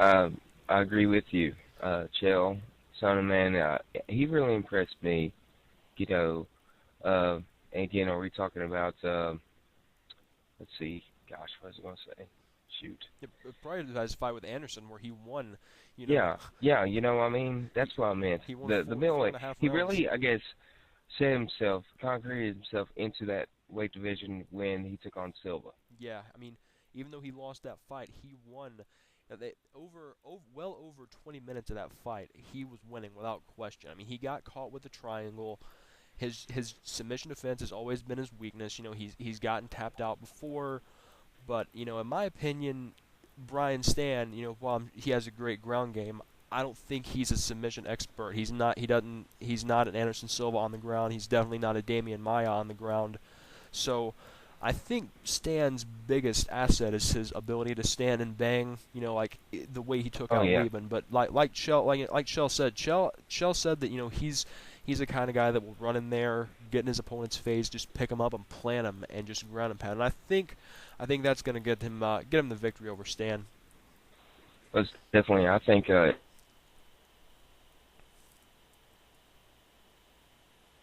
I agree with you, Chell. Son, man, he really impressed me. You know, and again, are we talking about? Let's see. Gosh, what was I going to say? Shoot. Yeah, prior to his fight with Anderson, where he won, you know, Yeah, yeah. I mean, he that's what I meant. he won The four middleweight. and a half He rounds. really, I guess, concreted himself into that weight division when he took on Silva. Yeah, I mean, even though he lost that fight, he won. Well over 20 minutes of that fight, he was winning without question. I mean, he got caught with the triangle. His submission defense has always been his weakness. He's gotten tapped out before, but in my opinion, Brian Stan, while he has a great ground game, I don't think he's a submission expert. He's not. He doesn't. He's not an Anderson Silva on the ground. He's definitely not a Damian Maia on the ground. So I think Stan's biggest asset is his ability to stand and bang. Like the way he took Oh out yeah. Leben. But like Shell said, Shell said that he's the kind of guy that will run in there, get in his opponent's face, just pick him up and plant him, and just ground and pound. And I think that's gonna get him the victory over Stan. Was definitely. I think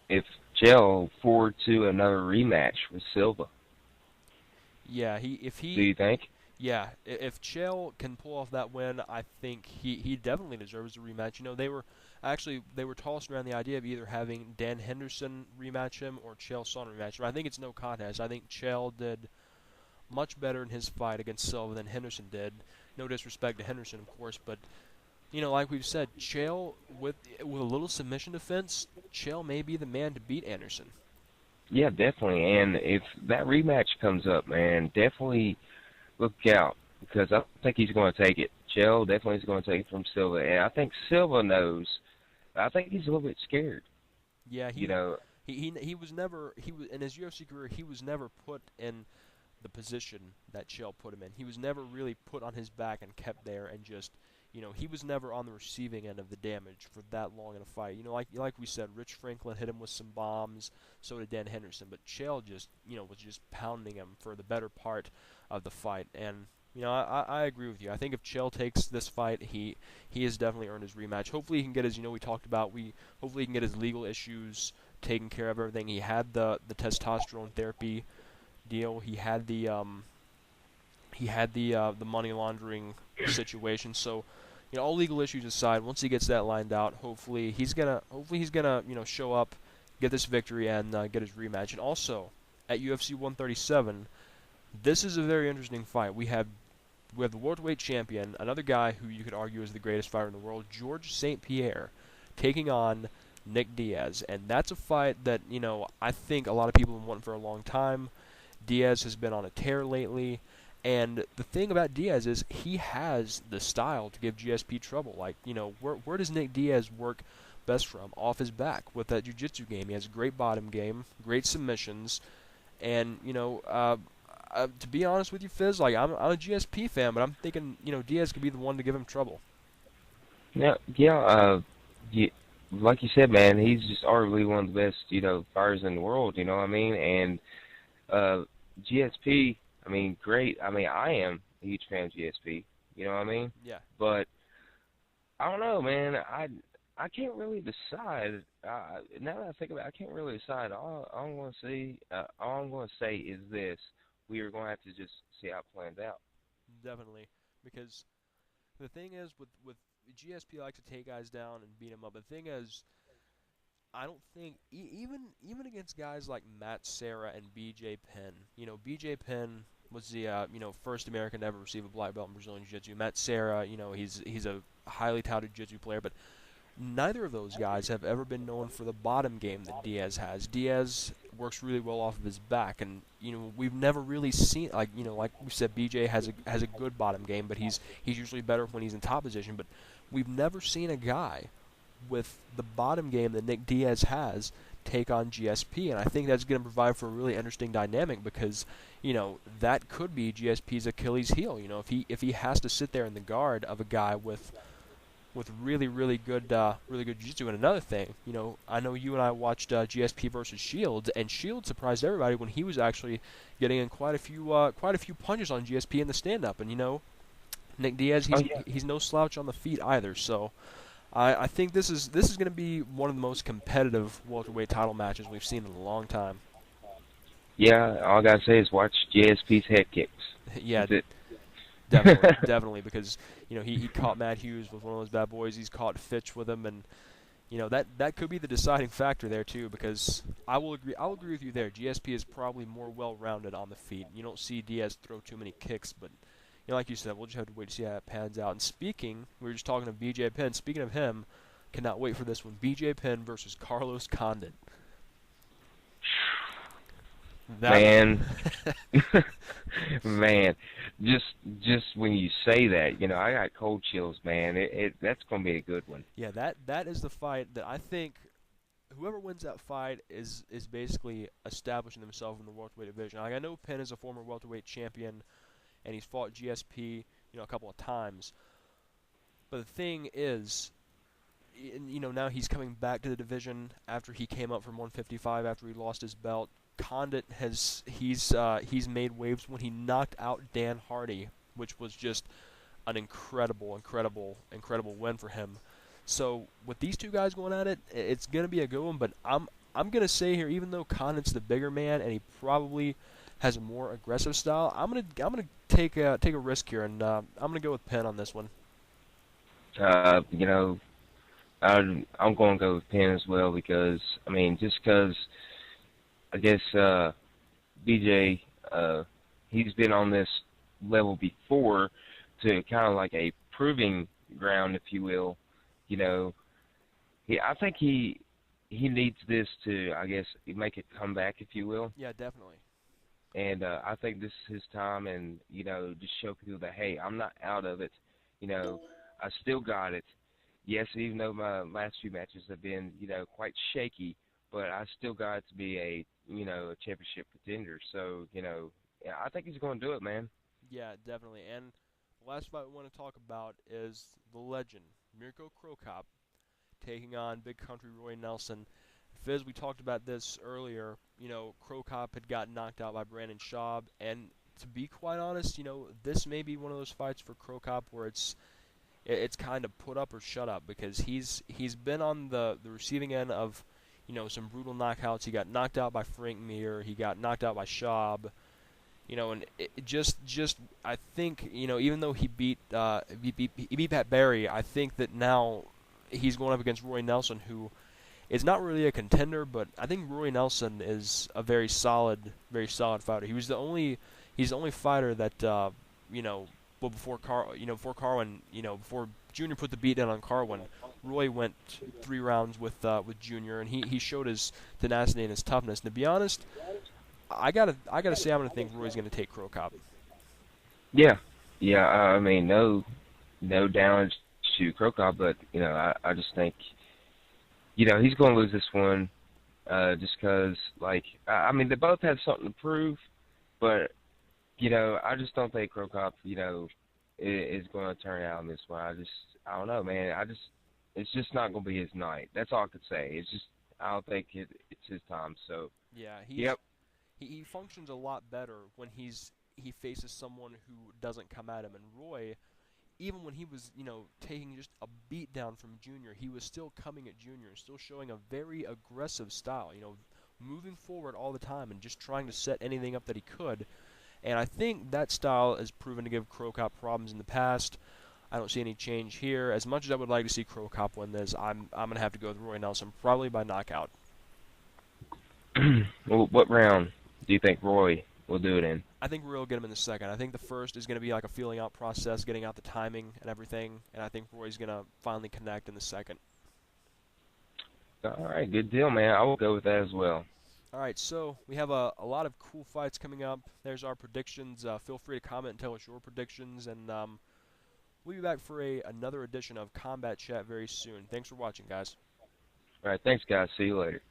if Chael forward to another rematch with Silva, Yeah, do you think? if Chael can pull off that win, I think he definitely deserves a rematch. They were tossing around the idea of either having Dan Henderson rematch him or Chael Sonnen rematch him. I think it's no contest. I think Chael did much better in his fight against Silva than Henderson did. No disrespect to Henderson, of course, but like we've said, Chael with a little submission defense, Chael may be the man to beat Anderson. Yeah, definitely. And if that rematch comes up, man, definitely look out because I think he's going to take it. Chael definitely is going to take it from Silva, and I think Silva knows. I think he's a little bit scared. Yeah, You know, he was never he was in his UFC career. He was never put in the position that Chael put him in. He was never really put on his back and kept there and just he was never on the receiving end of the damage for that long in a fight. Like we said, Rich Franklin hit him with some bombs, so did Dan Henderson, but Chael just was just pounding him for the better part of the fight. And I agree with you. I think if Chael takes this fight, he has definitely earned his rematch. Hopefully he can get his we talked about we hopefully he can get his legal issues taken care of. Everything he had the testosterone therapy deal. He had the money laundering situation. So, all legal issues aside, once he gets that lined out, hopefully he's gonna show up, get this victory, and get his rematch. And also at UFC 137, this is a very interesting fight. We have the welterweight champion, another guy who you could argue is the greatest fighter in the world, George St. Pierre, taking on Nick Diaz, and that's a fight that I think a lot of people have been wanting for a long time. Diaz has been on a tear lately, and the thing about Diaz is he has the style to give GSP trouble. Like, where does Nick Diaz work best from? Off his back with that jiu-jitsu game. He has a great bottom game, great submissions, and to be honest with you, Fizz, like I'm a GSP fan, but I'm thinking Diaz could be the one to give him trouble. yeah, yeah. You, like you said, man, he's just arguably one of the best, fighters in the world. You know what I mean? And uh, GSP, I mean, great. I mean, I am a huge fan of GSP. You know what I mean? Yeah, But I don't know, man. I can't really decide. Now that I think about it, I can't really decide. All I'm going to say is this: we are going to have to just see how it plans out. definitely. Because the thing is, with GSP likes to take guys down and beat them up. The thing is, I don't think even against guys like Matt Serra and BJ Penn. BJ Penn was the first American to ever receive a black belt in Brazilian Jiu-Jitsu. Matt Serra, he's a highly touted Jiu-Jitsu player, but neither of those guys have ever been known for the bottom game that Diaz has. Diaz works really well off of his back, and we've never really seen like we said, BJ has a good bottom game, but he's usually better when he's in top position. But we've never seen a guy with the bottom game that Nick Diaz has take on GSP, and I think that's going to provide for a really interesting dynamic because that could be GSP's Achilles heel. If he has to sit there in the guard of a guy with really good jiu-jitsu. And another thing, I know you and I watched GSP versus Shields, and Shields surprised everybody when he was actually getting in quite a few punches on GSP in the stand-up. And Nick Diaz, Oh he's yeah. he's no slouch on the feet either. So I think this is going to be one of the most competitive welterweight title matches we've seen in a long time. Yeah, all I gotta say is watch JSP's head kicks. Yeah, That's it. definitely, definitely, because he caught Matt Hughes with one of those bad boys. He's caught Fitch with him, and that could be the deciding factor there too. Because I'll agree with you there. GSP is probably more well-rounded on the feet. You don't see Diaz throw too many kicks, but like you said, we'll just have to wait to see how it pans out. And we were just talking to BJ Penn. Speaking of him, cannot wait for this one. BJ Penn versus Carlos Condit. That Man, man, just just when you say that, I got cold chills, man. That's gonna be a good one. yeah, that is the fight that I think whoever wins that fight is basically establishing themselves in the welterweight division. Like I know Penn is a former welterweight champion and he's fought GSP, a couple of times. But the thing is, now he's coming back to the division after he came up from 155 after he lost his belt. Condit he's made waves when he knocked out Dan Hardy, which was just an incredible, incredible, incredible win for him. So with these two guys going at it, it's gonna be a good one. But I'm gonna say here, even though Condit's the bigger man and he probably has a more aggressive style, I'm gonna take a risk here, and I'm gonna go with Penn on this one. Uh, you know, I'm gonna go with Penn as well because I mean, just because I guess BJ he's been on this level before to kind of like a proving ground, if you will. You know, I think he needs this to, I guess, make a comeback, if you will. Yeah, definitely. And I think this is his time, and just show people that hey, I'm not out of it. You know, I still got it. Yes, even though my last few matches have been quite shaky, but I still got to be a championship contender. So yeah, I think he's going to do it, man. Yeah, definitely. And the last fight we want to talk about is the legend Mirko Krokop taking on Big Country Roy Nelson. Fizz, we talked about this earlier. Krokop had gotten knocked out by Brandon Schaub, and to be quite honest, this may be one of those fights for Krokop where it's kind of put up or shut up because he's been on the receiving end of some brutal knockouts. He got knocked out by Frank Mir. He got knocked out by Schaub. And it just I think even though he beat Pat Barry, I think that now he's going up against Roy Nelson, who is not really a contender, but I think Roy Nelson is a very solid fighter. He's the only fighter that well before Carwin, before Junior put the beat down on Carwin, Roy went 3 rounds with Junior, and he showed his tenacity and his toughness. And to be honest, I gotta say I'm gonna think Roy's gonna take Crow Cop. Yeah, yeah. I mean, no damage to Krokop, but I just think he's going to lose this one, just because like I mean they both have something to prove, but I just don't think Krokop is going to turn out in this one. I don't know, man. It's just not going to be his night. That's all I could say. It's just I don't think it's his time. So Yeah, yep, he functions a lot better when he faces someone who doesn't come at him. And Roy, even when he was taking just a beat down from Junior, he was still coming at Junior and still showing a very aggressive style. Moving forward all the time and just trying to set anything up that he could. And I think that style has proven to give Crow Cop problems in the past. I don't see any change here. As much as I would like to see Crow Cop win this, I'm gonna have to go with Roy Nelson, probably by knockout. well, what round do you think Roy will do it in? I think Roy will get him in the second. I think the first is going to be like a feeling out process, getting out the timing and everything, and I think Roy's going to finally connect in the second. All right, good deal, man. I will go with that as well. All right, so we have a lot of cool fights coming up. There's our predictions. Feel free to comment and tell us your predictions, and we'll be back for another edition of Combat Chat very soon. Thanks for watching, guys. All right, thanks, guys. See you later.